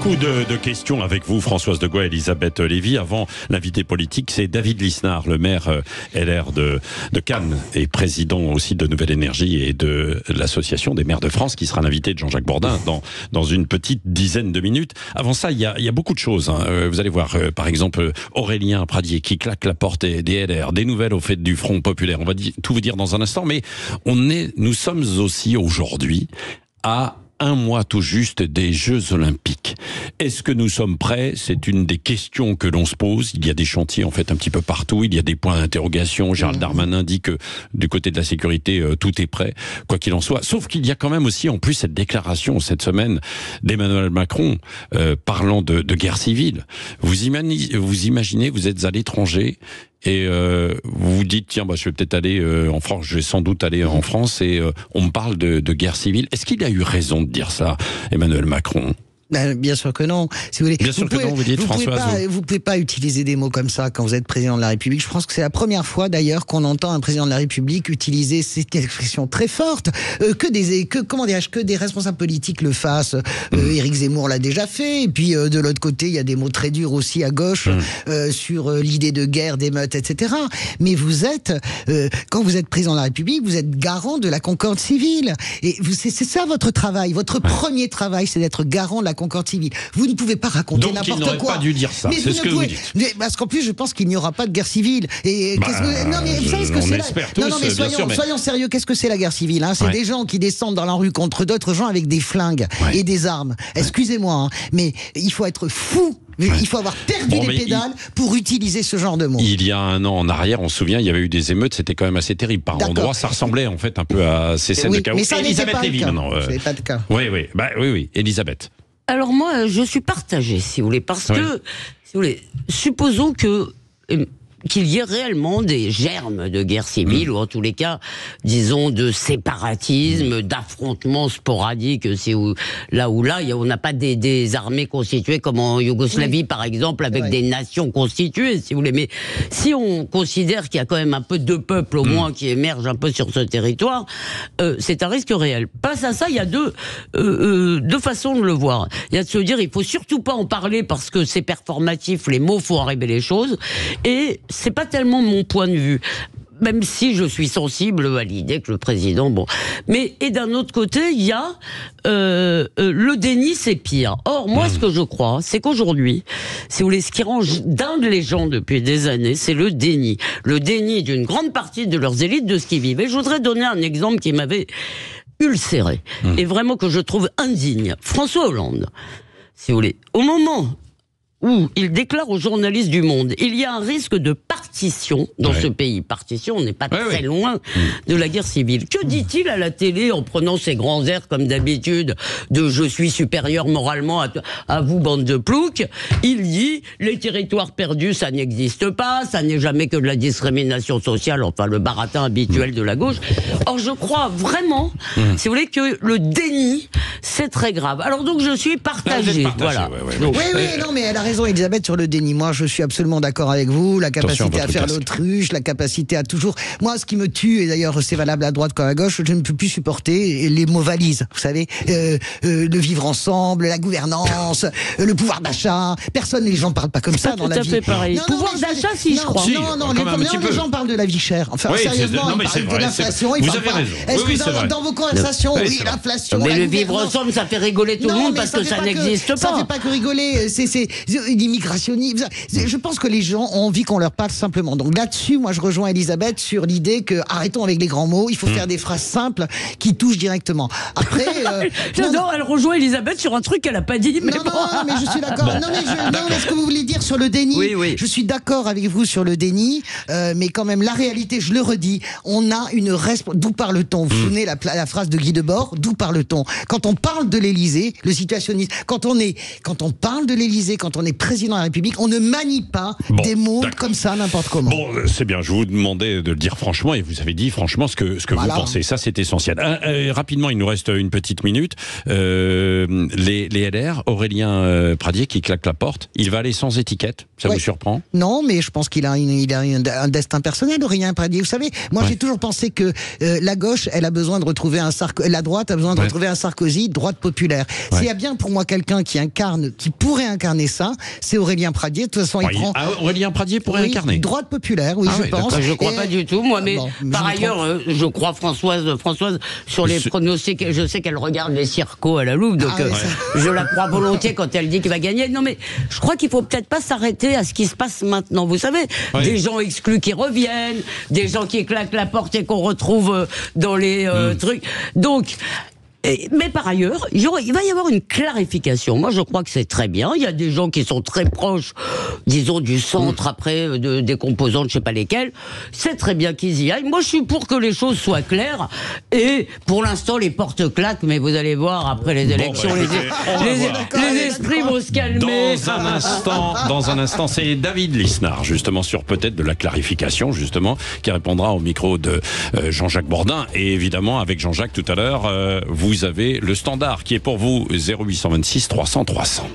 Beaucoup de questions avec vous, Françoise de Gois, Elisabeth Lévy. Avant l'invité politique, c'est David Lisnard, le maire LR de Cannes et président aussi de Nouvelle Énergie et de l'Association des maires de France, qui sera l'invité de Jean-Jacques Bourdin dans une petite dizaine de minutes. Avant ça, il y a beaucoup de choses. Vous allez voir, par exemple, Aurélien Pradier qui claque la porte des LR, des nouvelles au fait du Front Populaire. On va tout vous dire dans un instant, mais nous sommes aussi aujourd'hui à un mois tout juste des Jeux Olympiques. Est-ce que nous sommes prêts? C'est une des questions que l'on se pose. Il y a des chantiers en fait un petit peu partout. Il y a des points d'interrogation. Gérald Darmanin dit que du côté de la sécurité, tout est prêt, quoi qu'il en soit. Sauf qu'il y a quand même aussi en plus cette déclaration cette semaine d'Emmanuel Macron parlant de guerre civile. Vous imaginez, vous êtes à l'étranger et vous vous dites, tiens, je vais peut-être aller en France, je vais sans doute aller en France, et on me parle de guerre civile. Est-ce qu'il a eu raison de dire ça, Emmanuel Macron ? Bien sûr que non. Si vous voulez, bien sûr que non, vous dites, Françoise. Vous pouvez pas utiliser des mots comme ça quand vous êtes président de la République. Je pense que c'est la première fois d'ailleurs qu'on entend un président de la République utiliser cette expression très forte. Que des responsables politiques le fassent. Éric Zemmour l'a déjà fait. Et puis de l'autre côté, il y a des mots très durs aussi à gauche sur l'idée de guerre, d'émeutes, etc. Mais quand vous êtes président de la République, vous êtes garant de la concorde civile. Et c'est ça votre travail. Votre premier travail, c'est d'être garant de la concorde civile. Vous ne pouvez pas raconter n'importe quoi. Donc il n'aurait pas dû dire ça, c'est ce que vous dites. Parce qu'en plus, je pense qu'il n'y aura pas de guerre civile. Et non, mais vous savez ce que c'est Non, mais soyons sérieux, qu'est-ce que c'est la guerre civile, C'est des gens qui descendent dans la rue contre d'autres gens avec des flingues et des armes. Excusez-moi, mais il faut être fou. Il faut avoir perdu les pédales pour utiliser ce genre de mots. Il y a un an en arrière, on se souvient, il y avait eu des émeutes, c'était quand même assez terrible. Par endroits, ça ressemblait en fait un peu à ces scènes de chaos. Mais ça n'était pas le cas. C'est pas le cas. Oui, Elisabeth. Alors moi, je suis partagée, si vous voulez, parce que, si vous voulez, supposons qu'il y ait réellement des germes de guerre civile, ou en tous les cas, disons, de séparatisme, d'affrontements sporadiques, là où on n'a pas des armées constituées comme en Yougoslavie, par exemple, avec des nations constituées, si vous voulez. Mais si on considère qu'il y a quand même un peu de peuples, au moins, qui émergent un peu sur ce territoire, c'est un risque réel. Face à ça, il y a deux façons de le voir. Il y a de se dire, il faut surtout pas en parler parce que c'est performatif, les mots font arriver les choses, et c'est pas tellement mon point de vue, même si je suis sensible à l'idée que le président, et d'un autre côté, il y a le déni, c'est pire. Or, moi, ce que je crois, c'est qu'aujourd'hui, si vous voulez, ce qui dingue les gens depuis des années, c'est le déni d'une grande partie de leurs élites de ce qu'ils vivent. Et je voudrais donner un exemple qui m'avait ulcéré et vraiment que je trouve indigne. François Hollande, si vous voulez, au moment où il déclare aux journalistes du Monde, il y a un risque de partition dans ce pays. Partition, on n'est pas très loin de la guerre civile. Que dit-il à la télé en prenant ses grands airs, comme d'habitude, de « je suis supérieur moralement à vous, bande de ploucs ». Il dit « les territoires perdus, ça n'existe pas, ça n'est jamais que de la discrimination sociale », enfin le baratin habituel de la gauche. Or, je crois vraiment, si vous voulez, que le déni, c'est très grave. Alors donc, je suis partagée. Voilà. Non, mais elle a raison, Elisabeth, sur le déni. Moi, je suis absolument d'accord avec vous. La capacité à faire l'autruche, la capacité à toujours... Moi, ce qui me tue, et d'ailleurs c'est valable à droite comme à gauche, je ne peux plus supporter les mots valises. Vous savez, le vivre ensemble, la gouvernance, le pouvoir d'achat. Les gens parlent pas comme ça dans la vie. Tout à fait pareil. Pouvoir d'achat, si, je crois. Les gens parlent de la vie chère. Enfin, sérieusement, ils parlent de l'inflation. Vous avez raison. Est-ce que dans vos conversations, l'inflation... Mais le vivre ensemble, ça fait rigoler tout le monde parce que ça n'existe pas. Ça fait pas que rigoler. C'est l'immigrationnisme. Je pense que les gens ont envie qu'on leur parle simplement. Donc là-dessus, moi je rejoins Elisabeth sur l'idée que arrêtons avec les grands mots, il faut faire des phrases simples qui touchent directement. Après, j'adore, elle rejoint Elisabeth sur un truc qu'elle a pas dit. Mais mais je suis d'accord. Mais ce que vous voulez dire sur le déni, je suis d'accord avec vous sur le déni, mais quand même la réalité, je le redis, on a une d'où parle-t-on? Vous vous souvenez la phrase de Guy Debord, d'où parle-t-on? Quand on parle de l'Élysée, le situationnisme, quand on parle de l'Élysée, quand on est président de la République, on ne manie pas des mots comme ça n'importe n'importe comment. Bon, c'est bien, je vous demandais de le dire franchement, et vous avez dit franchement ce que vous pensez. Ça, c'est essentiel. Rapidement, il nous reste une petite minute. Les LR, Aurélien Pradier qui claque la porte, il va aller sans étiquette. Ça vous surprend? Non, mais je pense qu'il a un destin personnel, Aurélien Pradier. Vous savez, moi j'ai toujours pensé que la gauche, elle a besoin de retrouver la droite a besoin de retrouver un Sarkozy, droite populaire. S'il y a bien pour moi quelqu'un qui pourrait incarner ça, c'est Aurélien Pradier. De toute façon, Aurélien Pradier pourrait incarner droite populaire, je pense. Je ne crois pas du tout, moi, mais par ailleurs, je crois Françoise sur les pronostics. Je sais qu'elle regarde les circos à la loupe, donc je la crois volontiers quand elle dit qu'il va gagner. Non, mais je crois qu'il faut peut-être pas s'arrêter à ce qui se passe maintenant. Vous savez, des gens exclus qui reviennent, des gens qui claquent la porte et qu'on retrouve dans les trucs. Donc, mais par ailleurs, il va y avoir une clarification. Moi, je crois que c'est très bien. Il y a des gens qui sont très proches, disons, du centre après, des composantes, je sais pas lesquelles. C'est très bien qu'ils y aillent. Moi, je suis pour que les choses soient claires. Et pour l'instant, les portes claquent, mais vous allez voir, après les élections, les esprits vont se calmer. Dans un instant, c'est David Lisnard, justement, sur peut-être de la clarification, justement, qui répondra au micro de Jean-Jacques Bourdin. Et évidemment, avec Jean-Jacques tout à l'heure, vous avez le standard qui est pour vous 0826 300 300.